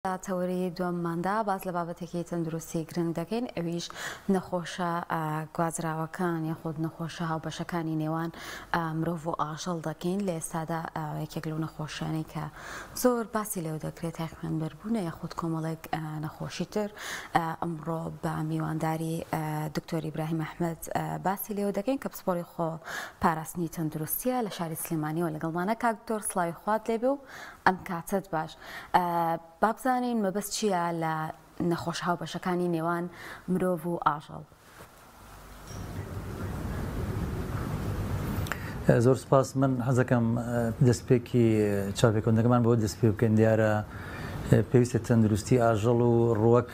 تەوەری دووەمماندا باز لە بابەتێکی تەندروستی گرنگ دەکەین ئەویش نەخۆشە گوازراوەکان یاخود نەخۆشە هاوبەشەکانی نێوان مرۆڤ و ئاژەڵ دەکەین لە ئێستادا یەکێک لەو نەخۆشیانەی کە زۆر باسی لێو دەکرێت تا خوێنبەربوونە یاخود کۆمەڵێک نەخۆشی تر ئەمڕۆ بە میوانداری دکتۆر ئیبراهیم ئەحمەد باسی لێو دەکەین کە پسپۆڕی خۆ پاراستنی تەندروستیە لە شاری سلێمانیەوە لەگەڵمانە کاک دکتۆر سڵاوی خوات لێبێ و ئەم کاتت باش بابزانین مەبەست چییە لە نەخۆش هاوبەشەکانی نێوان مرۆڤ و ئاژەڵ؟ زۆر سپاس. من حەزەکەم دەستپێکی چاپێکۆندەکەمان بۆ دەست پێ بکەین. دیارە پێویستە تەندروستی ئاژەڵ و ڕووەک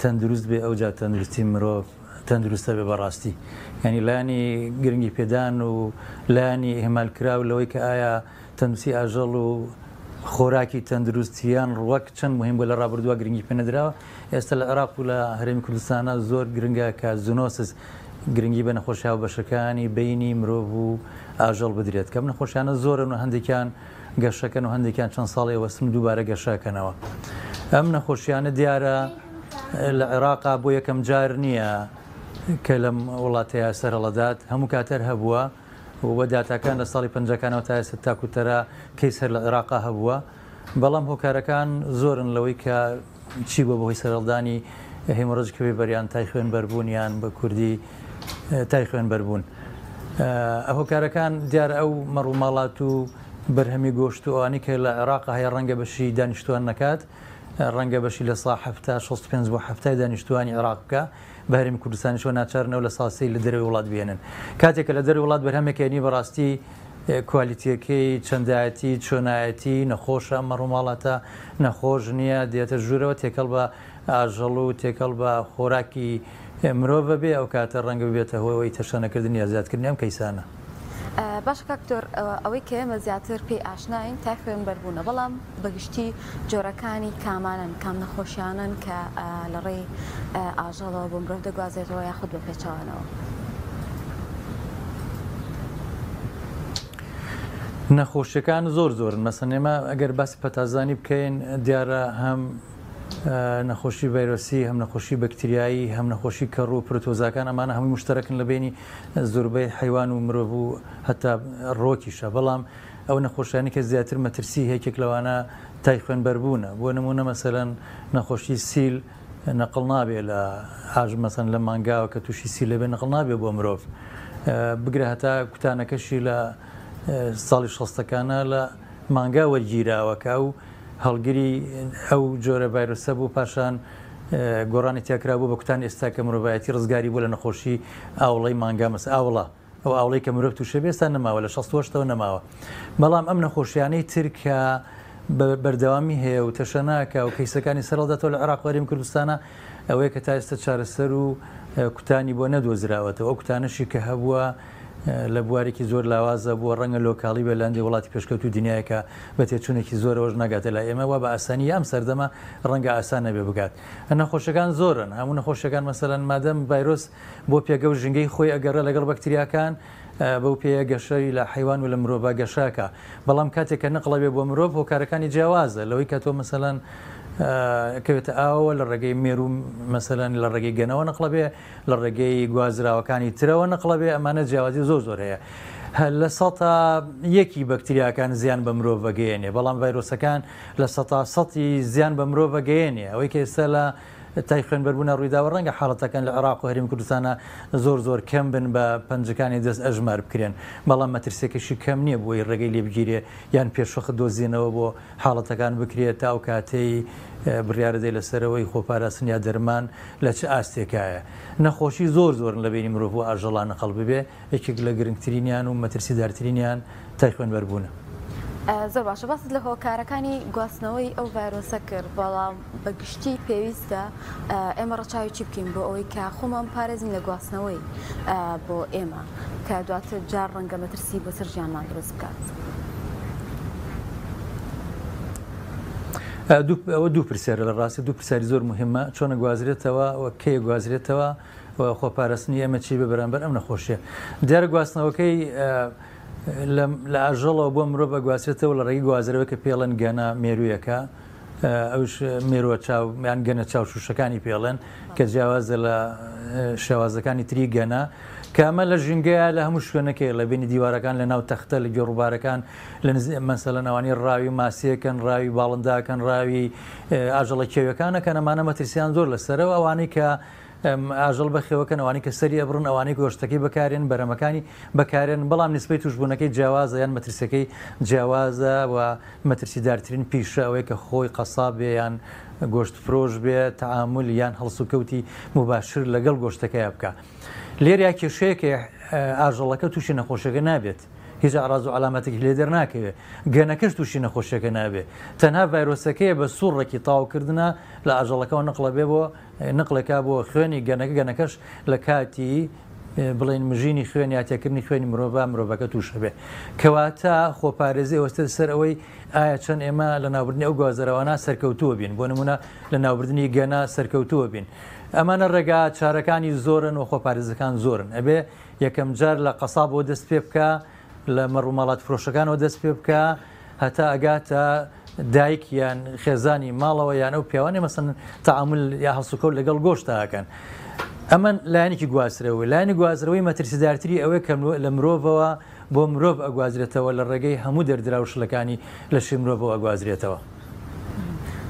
تەندروست بێ ئەوجا تەندروستی مرۆڤ تەندروستە بێ بەڕاستی. ینی لایانی گرنگی پێدان و لایانی ئێمالکراو لەوەی کە ئایا تەندروستی ئاژەڵ و خۆراکی تەندروستیان ڕوەک چەند مهم بۆ لە ڕابردووە گرنگی پێ نەدراوە. ئێستا لە عێراق و لە هەرێمی کوردستانە زۆر گرنگە کە زونۆسس گرنگی بە نەخۆشی هاوبەشەکانی بینی مرۆڤ و ئاژەڵ بدرێت کە نەخۆشیانە زۆرن و هەندێکیان گەشەکەن و هەندێکیان چەند ساڵی وەستن و دووبارە گەشەکەنەوە. ئەم نەخۆشیانە دیارە لە عێراقا بۆ یەکەم جار نییە کە لەم وڵاتەیە سەرهەڵەدات، هەموو کاتەر هەبووە و داتاکان لە ساڵی 50کانەوە تا ئێستا تاکوتەرە کەیس هەر لە عێراقا هەبووە. بەڵام هۆکارەکان زۆرن لەوەی کە چی بۆ بەهۆی سەرهەڵدانی هێمەڕۆژکەوەی بەریان تای خوێنبەربوون یان بە کوردی تای خوێنبەربوون. هۆکارەکان دیارە ئەو مەڕووماڵات و بەرهەمی گۆشت و ئەوانی کە لە عێراقا هەیە ڕەنگە بەشی دانیشتوان نەکات، ڕەنگە بەشی لە سا 65 بۆ 70 دانیشتوانی عێراق بکە، بە هەرێمی کوردستانیشەوە ناچارنەوە لە ساسی لە دەرەوەی وڵات بێنن. کاتێکە لە دەرەوەی وڵات بەرهەمێکێنی بەڕاستی کوالیتیەکەی چەندایەتی چۆنایەتی نەخۆشە، ئەم مەڕووماڵاتە نەخۆش نییە، دێتە ژوورەوە تێکەڵ بە ئاژەڵ و تێکەڵ بە خۆراکی مرۆڤ بێ، ئەو کاتە ڕەنگە بێتە هۆی تەشەنەکردنی یا زیادکردنی ئەم کەیسانە. باش کاکتۆر ئەوەی کە ئێمە زیاتر پێی ئاشناین تا خوێنبەربوونە، بەڵام بەگشتی جۆرەکانی کامانن کام نەخۆشیانن کە لە ڕێی ئاژەڵەوە بۆ مرۆڤ دەگوازێتەوە یاخود بە پێچەوانەوە. نەخۆشیەکان زۆرن. مەسەن ئێمە ئەگەر باسی پەتازانی بکەین دیارە هەم نەخۆشی ڤایرۆسی، هەم نەخۆشی بەکتریایی، هەم نەخۆشی کەڕ و پرۆتۆزاکان ئەمانە هەمووی مشتەرەکن لە بینی زۆربەی حیوان و مرۆڤ و هەتا ڕۆکیشە. بەڵام ئەو نەخۆشیانی کە زیاتر مەترسی هەیەکێک لەوانە تای خوێنبەربوونە. بۆ نمونە مەسەلەن نەخۆشی سیل نەقڵ نابێ لە مەسەن لە مانگاوە کە تووشی سیل لەبێ نەقڵ نابێ بۆ مرۆڤ. بگرە هەتا کوتانەکەشی لە ساڵی 60ەکانە لە مانگا وەرگیراوە کە ئەو هەڵگیری ئەو جۆرە ڤایرۆسە بوو، پاشان گۆڕانی تیاکرا بوو بە کوتان ئێستا کە مرۆڤایەتی ڕزگاری بوو لە نەخۆشی ئاوڵەی مانگا مەس ئاوڵە ئەو ئاوڵەی کە مرۆڤ تووشە بێ ئێستا نەماوە، لە 68ەوە نەماوە. بەڵام ئەم نەخۆشیانەی تر کە بەردەوامی هەیە و تەشە ناکە و کەیسەکانی سەرهەڵداتەوە لە عێراق و هەرێمی کوردستانە ئەوەیە کە تا ئێستا چارەسەر و کوتانی بۆ نەدۆزراوەتەوە. ئەو کوتانەشی کە هەبووە لە بوارێکی زۆر لاوازە بووە، ڕەنگە لۆکاڵی بە لاندی وڵاتی پێشکەوت و دنیایەکە بە تێچوونێکی زۆرەوەش ناگاتە لای ئێمە، وا بە ئاسانی ئەم سەردەمە ڕەنگە ئاسانە بێ بگات. نەخۆشیەکان زۆرن. هەموو نەخۆشیەکان مەسەلەن مادەم ڤایرۆس بۆ پێگە و ژنگەی خۆی ئەگەڕێ لەگەڵ بەکتریاکان بەو پێیە گەشەی لە حیوان و لە مرۆڤ گەشاکە. بەڵام کاتێک کە نەقڵە بێ بۆ مرۆڤ هۆکارەکانی جیاوازە لەوەی کە تۆ مەسەلەن کەوێتە ئاوە لە ڕێگەی مێرو مەسەلەن لە ڕێگەی گەنەوە نەقڵە بێ، لە ڕێگەی گوازراوەکانی ترەوە نەقڵە بێ، ئەمانە جیاوازی زۆر هەیە. لە 100 بەکتریاکان زیان بە مرۆڤ بەگەیەنێ، بەڵام ڤایرۆسەکان لە 100 زیان بە مرۆڤ بەگەیەنێ. ئەوەی کە ئێستا لە تای خوێنبەربوونە ڕوویداوە ڕەنگە حاڵەتەکان لە عێراق و هەرێمی کوردستانە زۆر کەم بن بە پەنجەکانی دەست ئەژمار بکرێن، بەڵام مەترسێکیشی کەم نییە بۆی ڕێگەی لێبگیرێ یان پێشوەخت دۆزینەوە بۆ حاڵەتەکان بکرێت تا ئەو کاتەی بڕیارەدەی لەسەرەوەی خۆپاراستن یا دەرمان لە چه ئاستێکایە. نەخۆشی زۆرن لە بینی مرۆڤ و ئاژەڵان نەقڵ ببێ، یەکێک لە گرنگترینیان و مەترسیدارترینیان تای خوێنبەربوونە. زۆر باشە، باست لە هۆکارەکانی گواستنەوەی ئەو ڤایرۆسە کرد، بەڵام بەگشتی پێویستە ئێمە ڕەچاوی چی بکەین بۆ ئەوەی کە خۆمان پارێزین لە گواستنەوەی بۆ ئێمە کە دواتر جار ڕەنگە مەترسی بۆ سەر ژیانمان دروست بکات. ئەوە دوو پرسیارە لە ڕاستی، دوو پرسیاری زۆر مهمە، چۆنە گوازرێتەوە و کەیە گوازرێتەوە و خۆپاراستنی ئەمە چی بە بەرامبەر ئەم نەخۆشیە. دیارە گواستنەوەکەی لە ئاژەڵەوە بۆ مرۆڤ بە گوازرێتەوە لە ڕێگەی گوازرەوە کە پێڵەن گەنە مێرویەکە ئەوش مێرۆ چاویان گەنە چاو شوشەکانی پێڵێن کە جیاوازە لە شێوازەکانی تری گەنە کە ئەمە لە ژینگەیە لە هەموو شوێنەکەی لە بینی دیوارەکان لە ناو تەختە لە گێڕووبارەکان لە مەسەلەن ئەوانی ڕاوی ماسیەکەن ڕاوی باڵنداکەن ڕاوی ئاژەڵە کێویەکانەکە ئەمانە مەترسیان زۆر لەسەرەوە ئەوانەی کە ئاژەڵ بەخێوەکەن ئەوانی کە سەری ئەبڕن ئەوانەی گۆشتەکەی بەکارێن بەرەمەکانی بەکارێن بەڵام نسبەی توشبوونەکەی جیاوازە یان مەترسەکەی جیاوازە و مەترسیدارترین پیشە ئەوەی کە خۆی قەساب بێ یان گۆشت فرۆش بێ تەعامل یان هەڵسوکەوتی مباشر لەگەڵ گۆشتەکەی بکە. لێریا کێشەیەکە ئاژەڵەکە تووشی نەخۆشەکە نابێت هیچ ئاراز و علامەتێکی لێ دەرناکەوێت گەنەکەش تووشی نەخۆشیەکە نابێت تەنها ڤایرۆسەکەیە بە سوڕێکی تاوکردنە لە ئاژەڵەکەەوە نقڵە بێ بۆ نقلێکا بۆ خوێنی گەنەکەش لە کاتی بڵێن مژینی خوێن یاتێکردنی خوێنی مرۆڤەکە تووشە بێ کەواتە خۆپارێزی وەستە سەر ئەوەی ئایا چەند ئێمە لە ناوبردنی ئەو گوازەرەوانە سەرکەوتووە بین بۆ نمونە لە ناوبردنی گەنە سەرکەوتووە بین ئەمانە ڕێگا چارەکانی زۆرن و خۆپارێزەکان زۆرن ئەبێ یەکەم جار لە قەساب بۆ دەست پێ بکە لە مەڕووماڵات فرۆشەکانەوە دەست پێ بکە هەتا ئەگاتە دایک یان خێزانی ماڵەوە یان ئەو پیاوانی مەسەن تەعامل یا هەڵسوکەوت لەگەڵ گۆشتەکەن ئەمە لایەنێکی گوازرەوەی لایەنی گوازرەوەی مەترسیدارتری ئەوەیە کە لە مرۆڤەوە بۆ مرۆڤ ئەگوازرێتەوە لە ڕێگەی هەموو دەردراوشلەکانی لە شی مرۆڤەوە ئەگوازرێتەوە.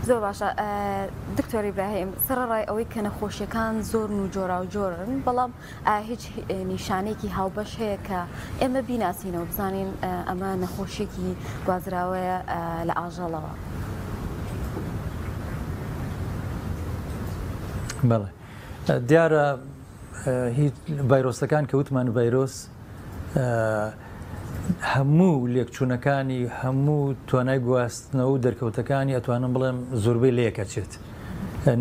زۆر باشە دکتۆری ئیبراهیم سەرڕای ئەوەی کە نەخۆشیەکان زۆر و جۆرا و جۆرن بەڵام هیچ نیشانێکی هاوبەش هەیە کە ئێمە بیناسیینەوە بزانین ئەمە نەخۆشیێکی گوازراوەیە لە ئاژەڵەوە. بەڵێ دیارە هیچ ڤایرۆسەکان کە وتمان ڤایرۆس هەموو لێکچوونەکانی هەموو توانای گواستنەوە و دەرکەوتەکانی ئەتوانم بڵێم زۆربەی لەیەکەچێت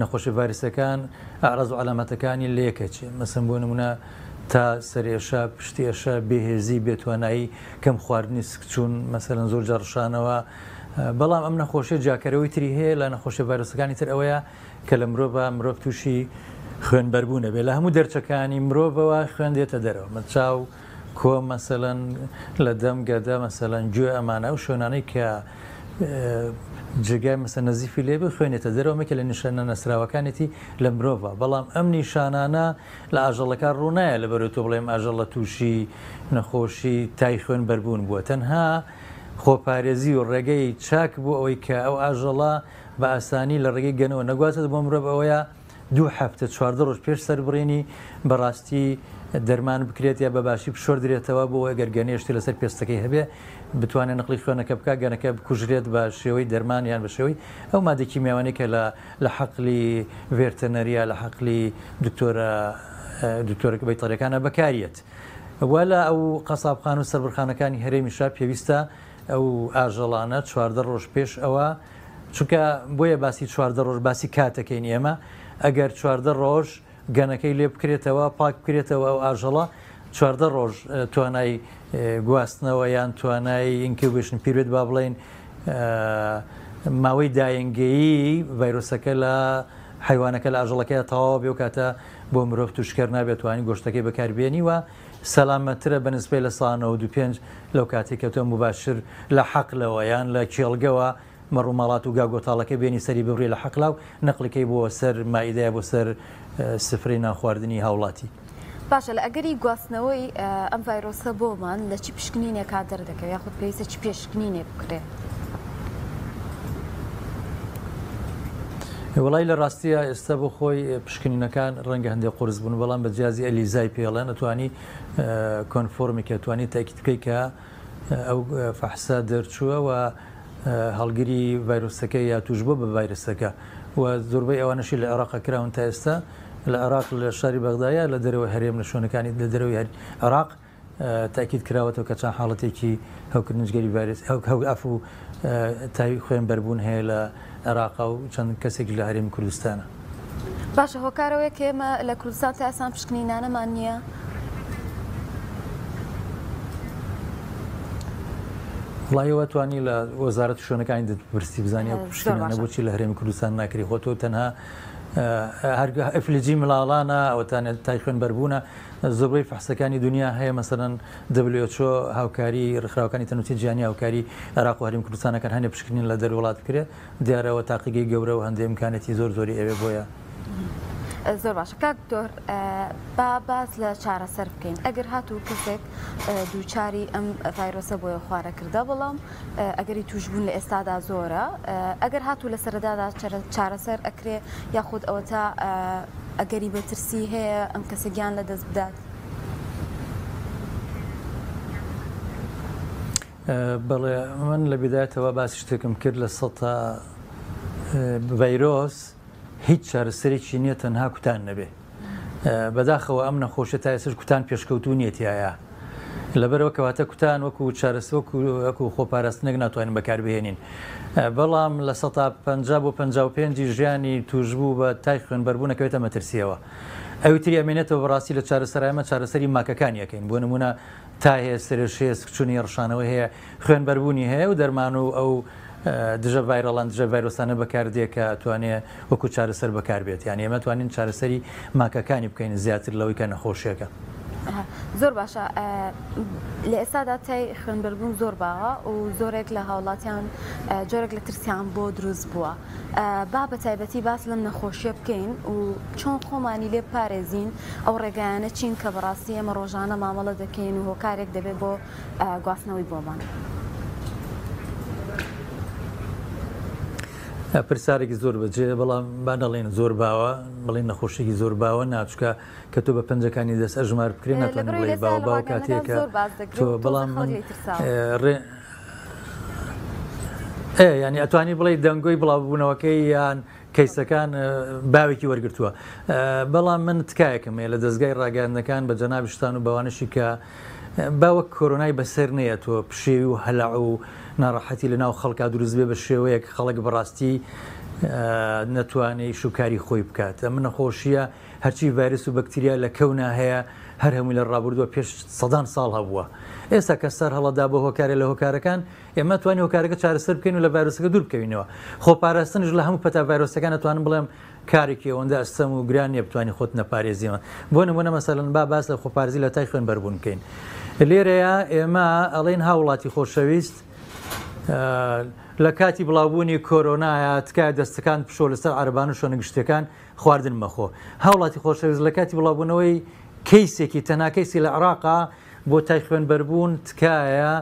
نەخۆشی ڤایرۆسەکان ئاڕاز و علامەتەکانی لەیەکەچێت مەسەن بۆ نمونە تا سەرێشە پشتێشە بێهێزی بێتوانایی کەم خواردنی سکچوون مەسەرەن زۆر جارڕشانەوە بەڵام ئەم نەخۆشیە جاکەرەوەی تری هەیە لە نەخۆشی ڤایرۆسەکانی تر ئەوەیە کە لە مرۆڤ تووشی خوێنبەربوونە بێت لە هەموو دەرچەکانی مرۆڤەوە خوێن دێتە دەرەوە مەچاو کۆ مەسەلەن لە دەم گەدە مەسەلەن گوێ ئەمانە و شوێنانەی کە جگای مەسە نەزیفی لێبێ خوێنێتە دەرەوەمەکە لە نیشانە نەسراوەکانێتی لە مرۆڤە بەڵام ئەم نیشانانە لە ئاژەڵەکان ڕوونایە لە بەرەوە تۆ بڵێم ئاژەڵ لە تووشی نەخۆشی تای خوێن بەربوون بووە تەنها خۆپارێزی و ڕێگەی چاک بوو ئەوەی کە ئەو ئاژەڵە بە ئاسانی لە ڕێگەی گەنەوە نەگواتێت بۆ مرۆڤ ئەوەیە 2 هەفتە 14 ڕۆژ پێش سەربڕێنی بەڕاستی دەرمان بکرێت یا بەباشی پشۆر درێتەوە بۆ ئەگەر گەنێشتی لەسەر پێستەکەی هەبێ بتوانێت نقلی خوێنەکە بکە گەنەکە بکوژرێت بە شێوەی دەرمان یان بە شێوەی ئەو مادێکی میوانەی کە لە حەقلی ڤێرتەنەریە لە حەقلی دکتۆرە بەیتەڵیەکانە بەکارێت وەلا ئەو قەسابخان و سەربڕخانەکانی هەرێمیشا پێویستە ئەو ئاژەڵانە 14 ڕۆژ پێش ئەوە چونکە بۆیە باسی 14 ڕۆژ باسی کاتەکەین ئێمە ئەگەر 14 ڕۆژ گەنەکەی لێ بکرێتەوە پاک بکرێتەوە ئەو ئاژەڵە 14 ڕۆژ توانای گواستنەوە یان توانای ئینکیوبیشن پیرێت با بڵێن ماوەی داینگەیی ڤایرۆسەکە لە حیوانەکە لە ئاژەڵەکەی تەواو بێ و کاتە بۆ مرۆڤ توشکەر نابێت توانی گۆشتەکەی بەکاربێنی وە سەلامەترە بەنسبەی لە ساڵ 95 لەو کاتێک کە تۆ مباشر لە حەقلەوە یان لە کێڵگەوە مەڕووماڵات و گاگۆتاڵەکە بێنی سەری ببڕی لە حەقلا و نەقلەکەی بۆ سەر مائیدەیە بۆ سەر سفرەی ناخواردنی هاوڵاتی. باشە لە ئەگەری گواستنەوەی ئەم ڤایرۆسە بۆمان لە چی پشکنینێکا دەردەکەوێت یاخود پێویستە چی پێشکنینێ بکرێت؟ وڵی لە ڕاستیە ئێستا بۆ خۆی پشکنینەکان ڕەنگە هەندێک قرس بوون بەڵام بە جیازی ئەلیزای پێڵێن ئەتوانی کۆنفۆرمێکە توانی تاکید بکەی کە ئەو فەحسا دەرچووە و هەڵگیری ڤایرۆسەکە یا توش بۆ بە ڤایرۆسەکە و زۆربەی ئەوانەشی لە عێراق کراون تا ئێستا لە عێراق لە شاری بەغدایە لە دەرەوەی هەرێم لە شوێنەکانی لە دەرەوەی عێراق تاکید کراوەتەوە کە چەند حاڵەتێکی هەوکردنجگەری ڤایرۆس ئەف و تاوی خوێن بەربوون هەیە لە عێراق و چەند کەسێک لە هەرێمی کوردستانە. باشە هۆکارەوەی کە ئێمە لە کوردستان تا ئێستا پشکنینانەمان نییە؟ وڵایەوە توانی لە وەزارەت شوێنەکانی دەپرسی بزانانی ئەو پشکنانە بۆچی لە هەرێمی کوردستان ناکری خۆتۆ تەنها ئەفلجی ملاڵانە ئەوتانێت تای خوێنبەربوونە زۆربەی فەحسەکانی دنیا هەیە مەسەرەن WHO هاوکاری ڕێکخراوەکانی تەنووتی جیهانی هاوکاری عێراق و هەرێمی کوردستانەکان هەنێ پشکنین لە دەروڵات بکرێت دیارەوە تاقیگەی گەورە و هەندێک امکانێتی زۆری ئەوێ بۆیە. زۆر باشە کاک دکتۆر با باز لە چارەسەر بکەین ئەگەر هاتوو کەسێک دووچاری ئەم ڤایرۆسە بۆیە خوارە کردە بەڵام ئەگەری توشبوون لە ئێستادا زۆرە ئەگەر هاتوو لە سەرەدادا چارەسەر ئەکرێ یاخود ئەوە تا ئەگەری بەترسی هەیە ئەم کەسێکیان لە دەست بدات. بەڵێ من لە بیدایەتەوە باسی شتێکم کرد لە سەتا ڤایرۆس هیچ چارەسەرێکی نییە تەنها کوتان نەبێ بەداخەوە ئەم نەخۆشیە تا ئێستا کوتان پێشکەوتوو نیەتیایە لەبەرەوە کەواتە کوتان وەکو چارەسەوەکو خۆپاراستنێک ناتوانین بەکاربهێنین بەڵام لە 150 بۆ 55 ژیانی توشبوو بە تای خوێنبەربوونەکەوێتە مەترسیەوە ئەوتری ئەمێنێتەوە بەڕاستی لە چارەسەرایمە چارەسەری ماکەکانی یەکەین بۆ نمونە تا هەیە سەرشێ سکچوونی ڕشانەوە هەیە خوێنبەربوونی هەیە و دەرمان و ئەو دژە ڤایرەڵان دژە ڤایرۆسانە بەکاردێت کە توانێت وەکو چارەسەر بەکاربێت یان ئێمە توانین چارەسەری ماکەکانی بکەین زیاتر لەوەی کە نەخۆشیەکە. زۆر باشە لە ئێستادا تای خوێنبەربوون زۆر باوە و زۆرێک لە هاوڵاتیان جۆرێک لە ترسیان بۆ دروست بووە با بە تایبەتی باس لەم نەخۆشیە بکەین و چۆن خۆمانی لێ پارێزین ئەو ڕێگایانە چین کە بەڕاستی ئێمە ڕۆژانە مامەڵە دەکەین و هۆکارێک دەبێت بۆ گواستنەوەی بۆمان. پرسیارێکی زۆر بەجێ بەڵام با نەڵێن زۆر باوە بڵێن نەخۆشیێکی زۆر باوە ناچکە کە تۆ بە پەنجەکانی دەست ئەژمار بکرێن ناتوانین بڵێ باو باو کاتێکە تۆ بەڵام ینی ئەتوانی بڵێ دەنگۆی بڵاوبوونەوەکەی یان کەیسەکان باوێکی وەرگرتووە بەڵام من تکایەکەم لە دەستگای ڕاگەاندنەکان بە جەنابشتان و بەوانشی کە باوەک کۆرۆنای بەسەر نەیە تۆ پشێوی و هەلع و ناڕەحەتی لە ناو خەڵکا دروست بێ بە شێوەیەک خەڵک بەڕاستی نەتوانێت شوکاری خۆی بکات ئەم نەخۆشیە هەرچی ڤایرس و بەکتریا لە کەونا هەیە هەر هەمووی لە ڕابردووە پێش سەدان ساڵ هەبووە ئێستا کە سەر هەڵەدا بە هۆکارە لە هۆکارەکان ئێمە توانین هۆکارەکە چارەسەر بکەین و لە ڤایرۆسەکە دوور بکەوینەوە خۆپاراستنش لە هەموو پەتا ڤایرۆسەکان ئەتوانم بڵێم کارێکی ئەوەندە ئەستەم و گران نیە بتوانین خۆت نەپارێزیەوە بۆ نمونە مەسەلەن با باس لە خۆپارێزی لە تای خوێنبەربوون بکەین لێرەیە ئێمە ئەڵێن هاوڵاتی خۆشەویست لە کاتی بڵاوبوونی کۆرۆنایە تکای دەستەکان پشۆ لەسەر عەربان و شۆنەگشتەکان خواردن مەخۆ هاوڵاتی خۆشەویست لە کاتی بڵاوبوونەوەی کەیسێکی تەنها کەیسی لە عێراقا بۆ تای خوێنبەربوون تکایە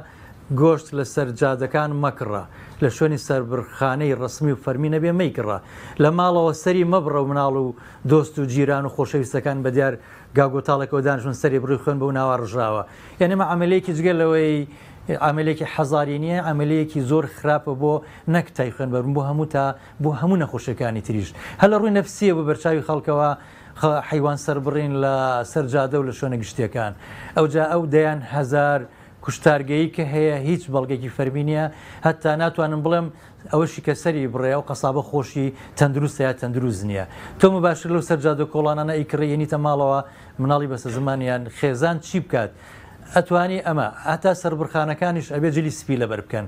گۆشت لە سەرجادەکان مەکڕە لە شوێنی سەربڕخانەی ڕسمی و فەرمی نەبێ مەیکڕە لە ماڵەوە سەری مەبڕە و مناڵ و دۆست و جیران و خۆشەویستەکان بە دیار گاگۆتاڵێکەوە دانیشتون سەری بڕی خوێن بە و ناوە ڕژاوە یعنی مە عەمەلەیەکی جگەل لەوەی عملێکی حەزاری نییە عملەیەکی زۆر خراپە بۆ نەک تای خوێنبەربوون بۆ هەموو تا بۆ هەموو نەخۆشیەکانی تریش هەر لە ڕووی نەفسیە بە بەرچاوی خەڵکەوە حیوان سەربڕین لە سەرجادە و لە شوێنە گشتیەکان ئەوجا ئەو دەیان هەزار کوشتارگەیی کە هەیە هیچ بەڵگێکی فەرمی نییە هەتا ناتوانم بڵێم ئەوەشی کە سەری بڕێ و قەسابە خۆشی تەندروست یا تەندروست نییە تۆ مباشر لەو سەرجادە کۆڵانانە ئەیکڕێنیتە ماڵەوە مناڵی بەسە زمانیان خێزان چی بکات ئەتوانی ئەمە ئاتا سەربڕخانەکانیش ئەبێ جلی سپی لەبەر بکەن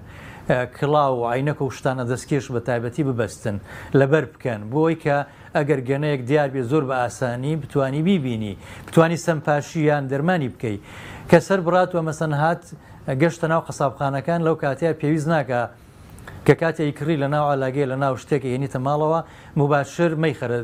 کڵاو و عینەکە و شتانە دەستکێش بە تایبەتی ببەستن لەبەر بکەن بۆی کە ئەگەر گەنەیەک دیار بێ زۆر بە ئاسانی بتانی بیبینی بتانی سەمپاشییان دەرمانی بکەیت کە سەر بڕاتوە مەسەن هات گەشتە ناو قەسابخانەکان لەو کاتەیە پێویست ناکە کە کاتێک کڕی لە ناو ئالاگەی لە ناو شتێکی هێنیتە ماڵەوە مباشر مەیخەرە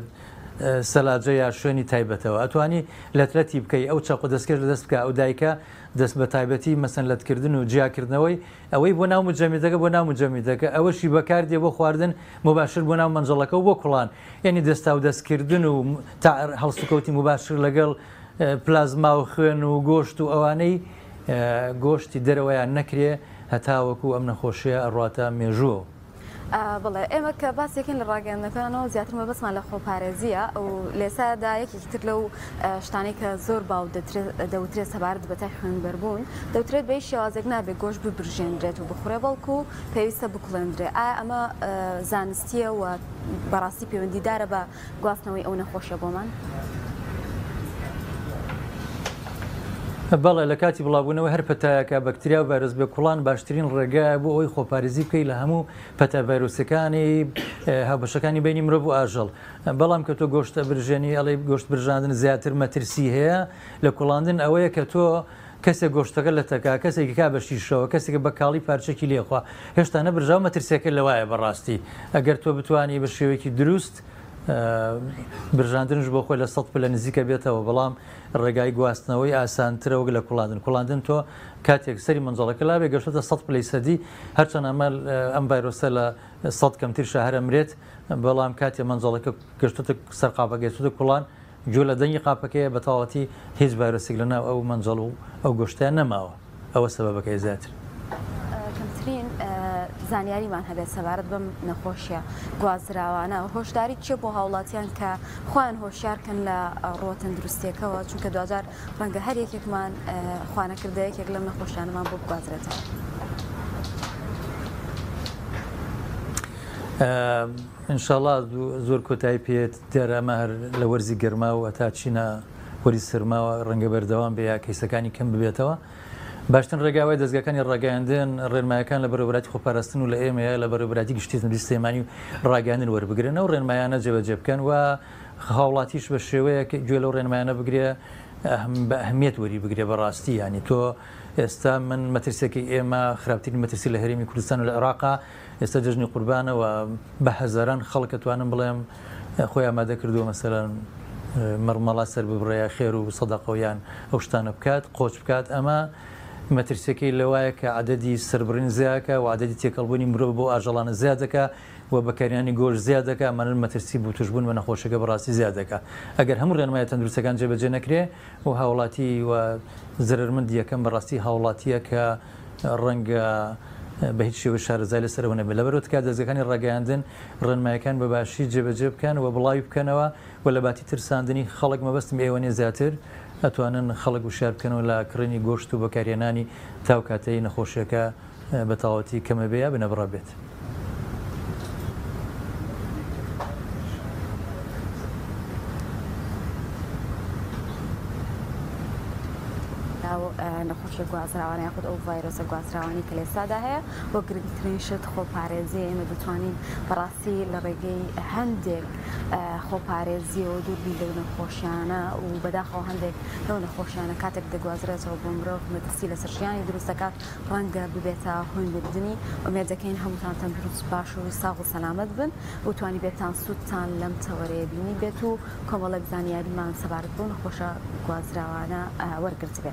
سەلاجە یا شوێنی تایبەتەوە ئەتوانی لەترەتی بکەی ئەو چاق و دەستکەش لە دەست بکە ئەو دایکە دەست بە تایبەتی مەسەن لەتکردن و جیاکردنەوەی ئەوەی بۆ ناو مجەمیدەکە بۆ ناو مجەمیدەکە ئەوەشی بەکاردێ بۆ خواردن مباشر بۆ ناو مەنجەڵەکە و بۆ کوڵان یعنی دەستا و دەستکردن و هەڵسوکەوتی مباشر لەگەڵ پلازما و خوێن و گۆشت و ئەوانەی گۆشتی دەرەوەیان نەکرێ هەتاوەکو ئەم نەخۆشیە ئەڕاتە مێژووە بڵێ ئێمە کە باسێکن لە ڕاگەاندنەکانەوە زیاتر مەبەستمان لە خۆپارێزیە و لێسادا یەکێکی تر لەو شتانەی کە زۆر باو دەوترێت سەبارەت بە تای خوێنبەربوون دەوترێت بە شێوازێک نابێت گۆشت ببرژێنرێت و بخورێ بەڵکو و پێویستە بکڵێندرێ ئایا ئەمە زانستیە و بەڕاستی پەیوەندیدارە بە گواستنەوەی ئەو نەخۆشیە بۆمان؟ بەڵێ لە کاتی بڵاوبوونەوە هەر پەتایەکە بەکتریا و ڤایرۆس بێ کوڵان باشترین ڕێگایە بۆ ئەوی خۆپارێزی بکەی لە هەموو پەتە ڤایرۆسەکانی هاوبەشەکانی بینی مرۆڤ و ئاژەڵ. بەڵام کە تۆ گۆشتە برژێنی ئەڵێ گۆشت برژاندن زیاتر مەترسی هەیە لە کوڵاندن ئەوەیە کە تۆ کەسێک گۆشتەکە لە تەکا کەسێکی کا بەشیشەوە کەسێک بە کاڵی پارچێکی لێخوا هێشتا نەبرژاو مەترسیەکە لەوایە بەڕاستی ئەگەر تۆ بتوانانی بە شێوەیەکی دروست برژاندنش بۆ خۆی لە 100 لە نزیکە بێتەوە بەڵام ڕێگای گواستنەوەی ئاسانترەوە لە کوڵاندن تۆ کاتێک سەری منجڵەکە لا بێ گەشتە 100 پلەی سەدی هەرچەند ئەمە ئەم ڤایرۆسە لە 100 کەمتر شەهرە مرێت بەڵام کاتێ منجڵەکە گەشتە سەر قاپە گەیشتە کوڵان جۆ لە دەنگی قاپەکەیە بەتەواوەتی هیچ ڤایرۆسێک لەناو ئەو منجڵ و ئەو گۆشتیان نەماوە ئەوە سەبەبەکەی زیاتر. کەمترین زانیاریمان هەبێت سەبارەت بەم نەخۆشیە گوازراوانە هۆشداری چێ بۆ هاوڵاتیان کە خۆیان هۆشیارکەن لە ڕۆ تەندروستیەکەەوە چونکە دوجار ڕەنگە هەر یەکێکمان خوانەکردەیەکێک لەم نەخۆشیانەمان بۆ بگوازرێتەوە. ئینشاڵڵا زۆر کۆتایی پێێت دیارە ئەمە هەر لە وەرزی گەرما و ئەتا چینە وەری سرماوە ڕەنگە بەردەوام بێ یا کەیسەکانی کەم ببێتەوە. باشترین ڕێگاوای دەستگاکانی ڕاگەیاندن ڕێنمایەکان لە بەرەبراتی خۆپاراستن و لە ئێمەیە لە بەرەبراتی گشتی تەندروستی سلێمانی و ڕاگەاندن وەربگرن و ڕێنمایانە جێبەجێ بکەن و هاوڵاتیش بە شێوەیە گوێ لەو ڕێنمایانە بگرێ بە ئەهمیەت وەری بگرێ بەڕاستی ینی تۆ ئێستا من مەترسێکی ئێمە خراپترین مەترسی لە هەرێمی کوردستان و لە عێراقا ئێستا جژنی قوربانەوە بە هەزاران خەڵک توانم بڵێم خۆی ئامادە کردووە مەسەلەن مەرمەڵا سەر ببڕێە خێر و سەدەقەویان ئەو شتانە بکات قۆچ بکات ئەمە مەترسیەکەی لەوایە کە عەدەدی سەربڕین زیاکە و عەدەدی تێکەڵبوونی مرۆڤ بۆ ئاژەڵانە زیادەکە و بەکاریانی گۆشت زیادەکە ئەمانە مەترسی بوو توشبوون بە نەخۆشەکە بەڕاستی زیادەکە ئەگەر هەموو ڕێنمایە تەندروستەکان جێبەجێ نەکرێ و هاوڵاتی و زەرمەند یەکەم بەڕاستی هاوڵاتیە کە ڕەنگە بە هیچ شێوە شارەزای لەسەرەوە نەبێت لەبەرەوە تکات دەستگاکانی ڕاگەیاندن ڕێنمایەکان بە باشی جێبەجێ بکەن و بڵاوی بکەنەوە و لە باتی ترساندنی خەڵک مەبەستم ئێوەنێ زیاتر ئەتوانن خەڵک وشار بکەنەوە لە کڕینی گۆشت و بەکارێنانی تاو کاتەی نەخۆشیەکە بە تاواتی کەمە بێ بنەبڕە بێت. نەخۆشی گوازراوانە یاخود ئەو ڤایرۆسە گوازراوانی کە لێسادا هەیە بۆ گرنگترین شت خۆپارێزی ئێمە دەتوانین بەڕاستی لە ڕێگەی هەندێک خۆپارێزی و دووربی لەو نەخۆشیانە و بەداخەوە هەندێک لەو نەخۆشیانە کاتێک دەگوازرێتەوە بۆ مرۆڤ مەترسی لە سەرشیانی دروستەکات ڕەنگە ببێتە هۆی مردنی ئومێد دەکەین هەمووتان تەندروست باش و ساغ و سەلامەت بن و توانی بێتان سوودتان لەم تەوەرەیە بینی بێت و کۆمەڵێک زانیاریمان سەبارەت بۆ نەخۆشە گوازراوانە وەرگرت بێت.